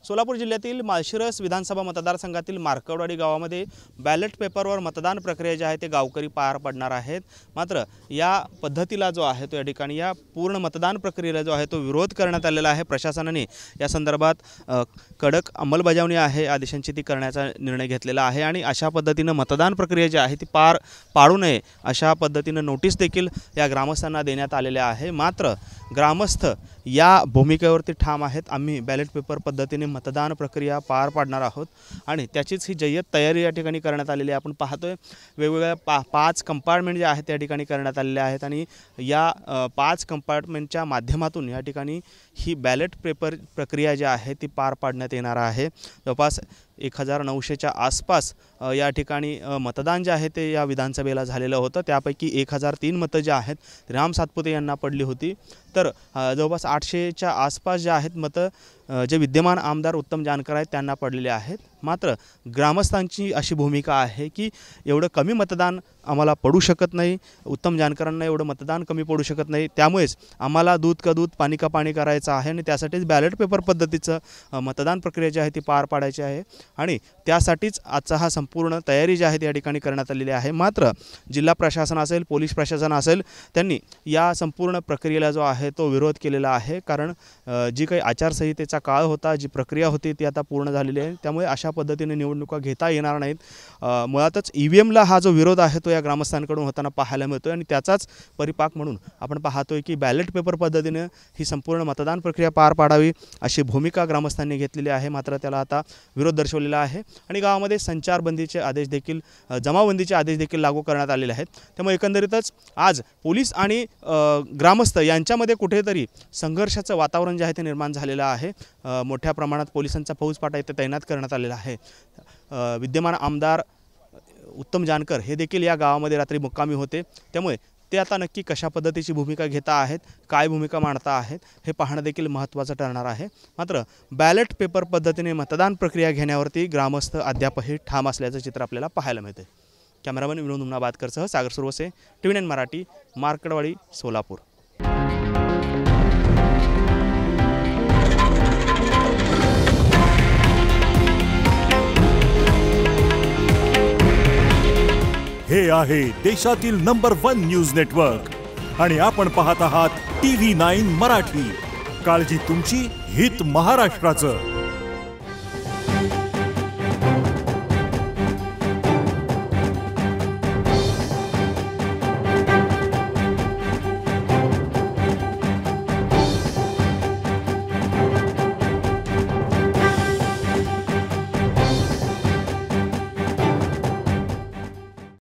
सोलापूर जिल्ह्यातील माळशिरस विधानसभा मतदारसंघातील मार्कवडवाडी गावामध्ये बॅलेट पेपरवर मतदान प्रक्रिया जी आहे ते गावकरी पार पडणार आहेत। मात्र या पद्धतीला जो आहे तो या ठिकाणी या पूर्ण मतदान प्रक्रियेला जो आहे तो विरोध करण्यात आलेला आहे। प्रशासनाने या संदर्भात कडक अंमलबजावणी आहे आदेशांची ती करण्याचा निर्णय घेतलेला आहे आणि अशा पद्धतीने मतदान प्रक्रिया जी आहे ती पार पाडू नये अशा पद्धतीने नोटीस देखील या ग्रामस्थांना देण्यात आलेल्या आहे। मात्र ग्रामस्थ या भूमिकेवरती ठाम आहेत। आम्ही बॅलेट पेपर पद्धतीने मतदान प्रक्रिया पार पाडणार आहोत आणि त्याचीच ही जय्यत तयारी या ठिकाणी करण्यात आलेली आहे। आपण पाहतोय वेगवेगळ्या 5 कंपार्टमेंट जे आहेत त्या ठिकाणी करण्यात आलेले आहेत आणि या 5 कंपार्टमेंटच्या माध्यमातून या ठिकाणी ही बॅलेट पेपर प्रक्रिया जी आहे ती पार पाडण्यात येणार आहे। जवळपास 1900च्या आसपास या ठिकाणी मतदान जे आहे ते या विधानसभेला झालेलं होतं। त्यापैकी 1003 मतं जे आहेत राम सातपुते यांना पडली होती, तर जवळपास 800च्या आसपास जे आहेत मतं जे विद्यमान आमदार उत्तम जानकर आहेत त्यांना पडलेले आहेत। मात्र ग्रामस्थांची अशी भूमिका आहे की एवढं कमी मतदान आम्हाला पडू शकत नाही, उत्तम जानकरांना एवढं मतदान कमी पडू शकत नाही, त्यामुळेच आम्हाला दूध का दूध पाणी का पाणी करायचं आहे आणि त्यासाठीच बॅलेट पेपर पद्धतीचं मतदान प्रक्रिया जी आहे ती पार पाडायची आहे आणि त्यासाठीच आजचा हा संपूर्ण तयारी जी आहे त्या ठिकाणी करण्यात आलेली आहे। मात्र जिल्हा प्रशासन असेल, पोलीस प्रशासन असेल, त्यांनी या संपूर्ण प्रक्रियेला जो आहे तो विरोध केलेला आहे। कारण जी काही आचारसंहितेचा काळ होता, जी प्रक्रिया होती ती आता पूर्ण झालेली आहे, त्यामुळे अशा पद्धतीने निवडणुका घेता येणार नाहीत। मुळातच ईव्हीएमला हा जो विरोध आहे तो या ग्रामस्थांकडून होताना पाहायला मिळतोय आणि त्याचाच परिपाक म्हणून आपण पाहतोय की बॅलेट पेपर पद्धतीने ही संपूर्ण मतदान प्रक्रिया पार पाडावी अशी भूमिका ग्रामस्थांनी घेतलेली आहे। मात्र त्याला आता विरोध दर्शवलेला आहे आणि गावामध्ये संचारबंदीचे आदेश देखील जमावबंदीचे आदेश देखील लागू करण्यात आलेले आहेत। त्यामुळे एकंदरीतच आज पोलीस आणि ग्रामस्थ यांच्यामध्ये कुठेतरी संघर्षाचं वातावरण जे आहे ते निर्माण झालेलं आहे। मोठ्या प्रमाणात पोलिसांचा फौजफाटा इथे तैनात करण्यात आलेला आहे। विद्यमान आमदार उत्तम जानकर हे देखील या गावामध्ये रात्री मुक्कामी होते, त्यामुळे ते आता नक्की कशा पद्धतीची भूमिका घेता आहेत, काय भूमिका मांडता आहेत हे पाहणं देखील महत्त्वाचं ठरणार आहे। मात्र बॅलेट पेपर पद्धतीने मतदान प्रक्रिया घेण्यावरती ग्रामस्थ अद्यापही ठाम असल्याचं चित्र आपल्याला पाहायला मिळते। कॅमेरामन विनोद उमनाबादकरसह सागर सुरवसे, TV9 मराठी, मार्कवडवाडी, सोलापूर। हे आहे देशातील नंबर 1 न्यूज नेटवर्क आणि आपण पाहत आहात TV9 मराठी। काळजी तुमची, हित महाराष्ट्राचं।